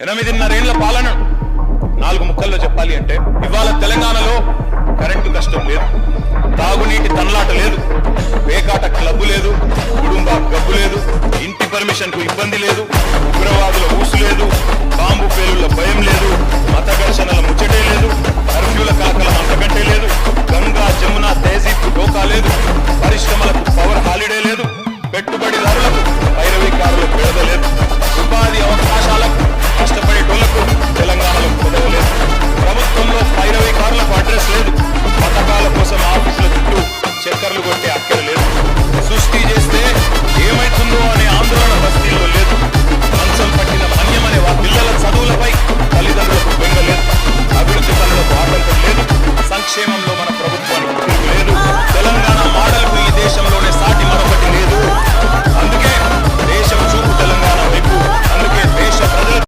8.5 ఏళ్ల పాలన 4 ముక్కల్లో చెప్పాలి అంటే ఇవాళ తెలంగాణలో కరెంటు కష్టం లేదు, తాగునీటి తన్లాట లేదు, పేకాట క్లబ్బు లేదు, కుటుంబ గబ్బు లేదు, ఇంటి పర్మిషన్ కు ఇబ్బంది లేదు, ఉగ్రవాదుల ఊసు లేదు,